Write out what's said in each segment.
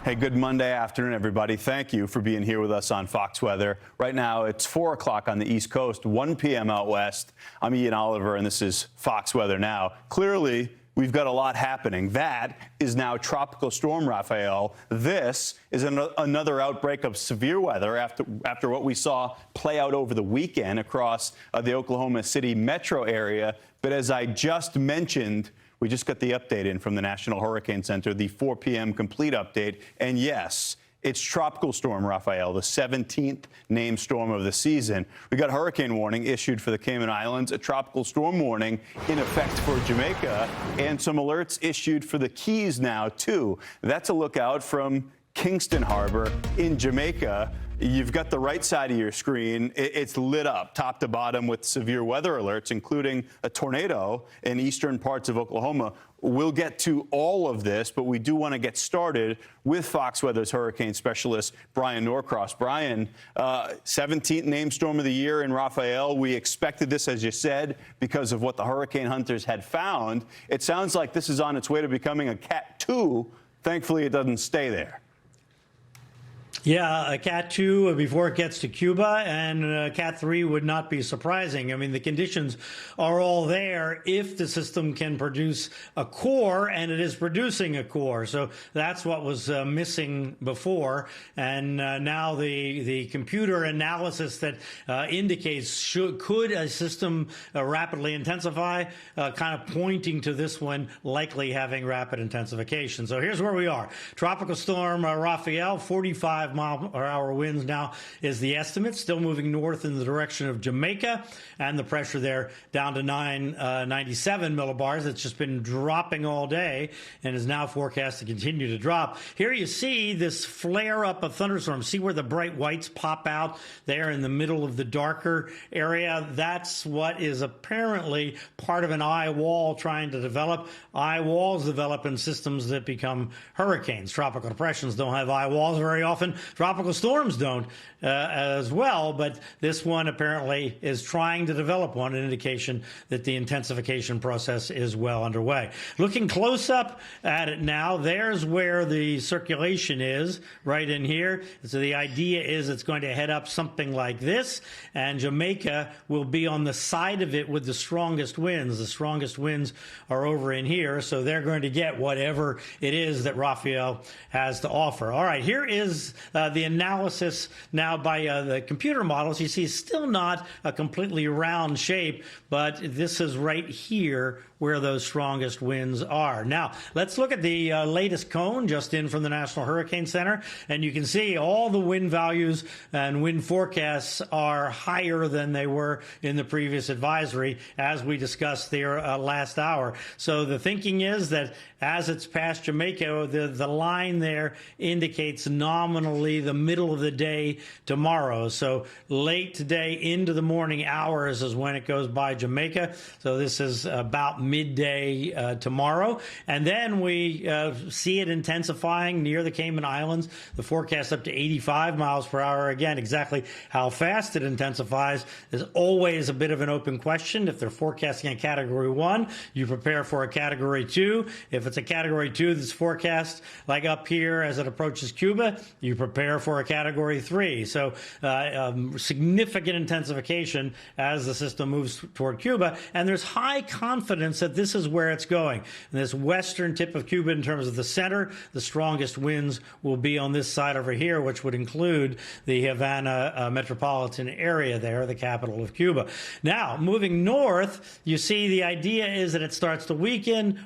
Hey, good Monday afternoon, everybody. Thank you for being here with us on Fox Weather. Right now, it's 4 o'clock on the East Coast, 1 p.m. out west. I'm Ian Oliver, and this is Fox Weather Now. Clearly, we've got a lot happening. That is now Tropical Storm Rafael. This is another outbreak of severe weather after what we saw play out over the weekend across the Oklahoma City metro area. But as I just mentioned, we just got the update in from the National Hurricane Center, the 4 p.m. complete update. And yes, it's Tropical Storm Rafael, the 17th named storm of the season. We got hurricane warning issued for the Cayman Islands, a tropical storm warning in effect for Jamaica, and some alerts issued for the Keys now, too. That's a lookout from Kingston Harbor in Jamaica. You've got the right side of your screen. It's lit up top to bottom with severe weather alerts, including a tornado in eastern parts of Oklahoma. We'll get to all of this, but we do want to get started with Fox Weather's hurricane specialist, Brian Norcross. Brian, 17th named storm of the year in Rafael. We expected this, as you said, because of what the hurricane hunters had found. It sounds like this is on its way to becoming a Cat 2. Thankfully, it doesn't stay there. Yeah, a Cat 2 before it gets to Cuba, and Cat 3 would not be surprising. I mean, the conditions are all there if the system can produce a core, and it is producing a core. So that's what was missing before. And now the computer analysis that indicates could a system rapidly intensify, kind of pointing to this one likely having rapid intensification. So here's where we are. Tropical Storm Rafael, 45-mile-per-hour winds now is the estimate, still moving north in the direction of Jamaica, and the pressure there down to 997 millibars. It's just been dropping all day and is now forecast to continue to drop. Here you see this flare up of thunderstorms. See where the bright whites pop out there in the middle of the darker area? That's what is apparently part of an eye wall trying to develop. Eye walls develop in systems that become hurricanes. Tropical depressions don't have eye walls very often. Tropical storms don't as well, but this one apparently is trying to develop one, an indication that the intensification process is well underway. Looking close up at it now, there's where the circulation is, right in here. So the idea is it's going to head up something like this, and Jamaica will be on the side of it with the strongest winds. The strongest winds are over in here, so they're going to get whatever it is that Rafael has to offer. All right, here is the analysis now by the computer models. You see still not a completely round shape, but this is right here where those strongest winds are. Now, let's look at the latest cone just in from the National Hurricane Center, and you can see all the wind values and wind forecasts are higher than they were in the previous advisory, as we discussed there last hour. So the thinking is that as it's past Jamaica, the line there indicates nominally the middle of the day tomorrow. So late today into the morning hours is when it goes by Jamaica. So this is about midday tomorrow. And then we see it intensifying near the Cayman Islands. The forecast up to 85 miles per hour. Again, exactly how fast it intensifies is always a bit of an open question. If they're forecasting a Category 1, you prepare for a Category 2. If it's a Category 2 that's forecast like up here as it approaches Cuba, you prepare for a Category 3. So significant intensification as the system moves toward Cuba, and there's high confidence that this is where it's going. And this western tip of Cuba, in terms of the center, the strongest winds will be on this side over here, which would include the Havana metropolitan area there, the capital of Cuba. Now, moving north, you see the idea is that it starts to weaken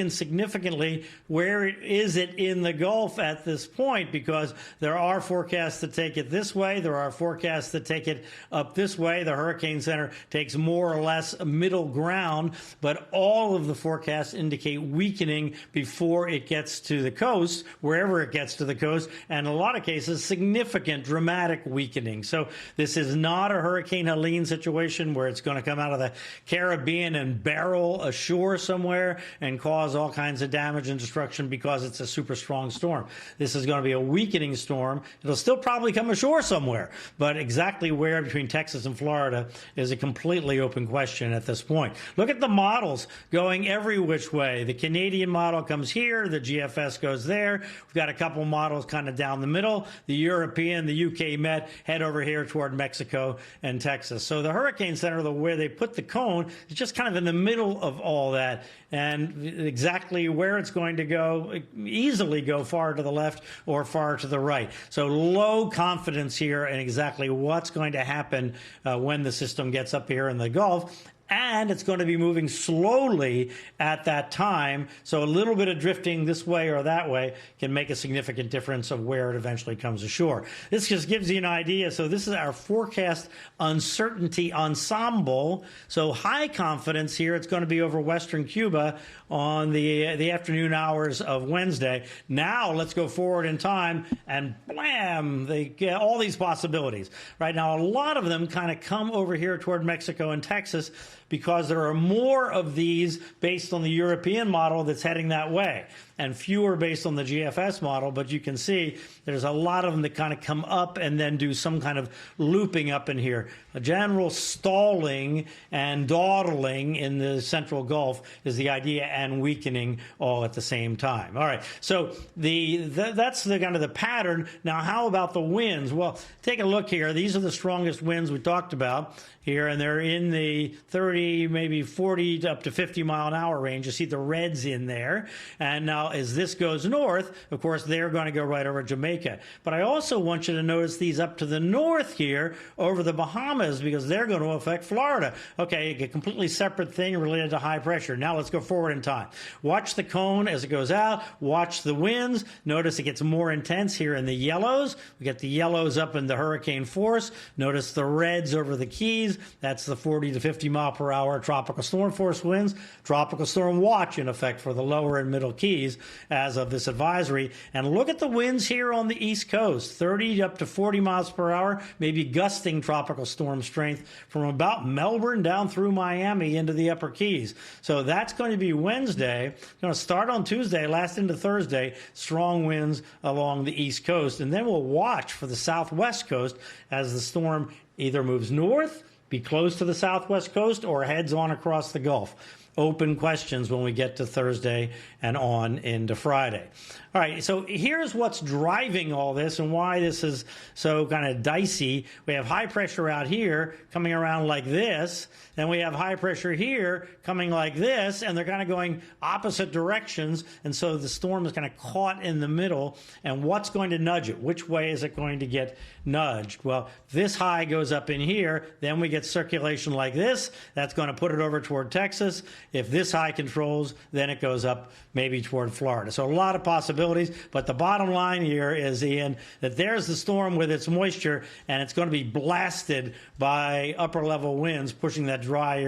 significantly. Where is it in the Gulf at this point? Because there are forecasts that take it this way. There are forecasts that take it up this way. The Hurricane Center takes more or less middle ground, but all of the forecasts indicate weakening before it gets to the coast, wherever it gets to the coast, and in a lot of cases, significant, dramatic weakening. So this is not a Hurricane Helene situation where it's going to come out of the Caribbean and barrel ashore somewhere and cause all kinds of damage and destruction because it's a super strong storm. This is going to be a weakening storm. It'll still probably come ashore somewhere, but exactly where between Texas and Florida is a completely open question at this point. Look at the models going every which way. The Canadian model comes here, the GFS goes there. We've got a couple models kind of down the middle. The European, the UK Met head over here toward Mexico and Texas. So the Hurricane Center, where they put the cone, is just kind of in the middle of all that, and exactly where it's going to go, easily go far to the left or far to the right. So low confidence here in exactly what's going to happen when the system gets up here in the Gulf. And it's going to be moving slowly at that time. So a little bit of drifting this way or that way can make a significant difference of where it eventually comes ashore. This just gives you an idea. So this is our forecast uncertainty ensemble. So high confidence here. It's going to be over western Cuba on the afternoon hours of Wednesday. Now let's go forward in time, and blam, they get all these possibilities. Right now, a lot of them kind of come over here toward Mexico and Texas, because there are more of these based on the European model that's heading that way, and fewer based on the GFS model. But you can see there's a lot of them that kind of come up and then do some kind of looping up in here. A general stalling and dawdling in the central Gulf is the idea, and weakening all at the same time. All right, so that's the kind of the pattern. Now, how about the winds? Well, take a look here. These are the strongest winds we talked about here, and they're in the 30, maybe 40 up to 50 mile an hour range. You see the reds in there. And now as this goes north, of course, they're going to go right over Jamaica. But I also want you to notice these up to the north here over the Bahamas, because they're going to affect Florida. Okay, a completely separate thing related to high pressure. Now let's go forward in time. Watch the cone as it goes out. Watch the winds. Notice it gets more intense here in the yellows. We get the yellows up in the hurricane force. Notice the reds over the Keys. That's the 40 to 50 mile per hour tropical storm force winds. Tropical storm watch in effect for the lower and middle Keys as of this advisory. And look at the winds here on the East Coast, 30 up to 40 miles per hour, maybe gusting tropical storm strength from about Melbourne down through Miami into the upper Keys. So that's going to be Wednesday. Going to start on Tuesday, last into Thursday, strong winds along the East Coast. And then we'll watch for the southwest coast as the storm either moves north, be close to the southwest coast, or heads on across the Gulf. Open questions when we get to Thursday and on into Friday. All right, so here's what's driving all this and why this is so kind of dicey. We have high pressure out here coming around like this, then we have high pressure here coming like this, and they're kind of going opposite directions, and so the storm is kind of caught in the middle. And what's going to nudge it? Which way is it going to get nudged? Well, this high goes up in here, then we get circulation like this. That's going to put it over toward Texas. If this high controls, then it goes up maybe toward Florida. So a lot of possibilities, but the bottom line here is, Ian, that there's the storm with its moisture, and it's going to be blasted by upper level winds pushing that dry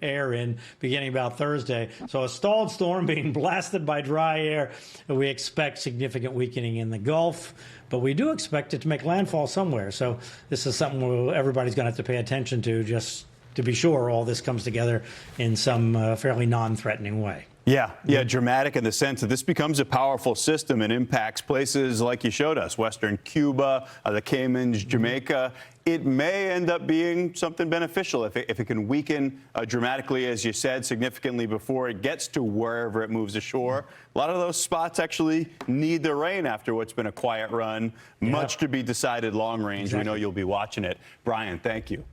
air in beginning about Thursday. So a stalled storm being blasted by dry air. We expect significant weakening in the Gulf, but we do expect it to make landfall somewhere. So this is something everybody's going to have to pay attention to, just to be sure all this comes together in some fairly non-threatening way. Yeah, dramatic in the sense that this becomes a powerful system and impacts places like you showed us, western Cuba, the Caymans, Jamaica. It may end up being something beneficial if it can weaken dramatically, as you said, significantly before it gets to wherever it moves ashore. A lot of those spots actually need the rain after what's been a quiet run. Much to be decided long range. We know you'll be watching it. Brian, thank you.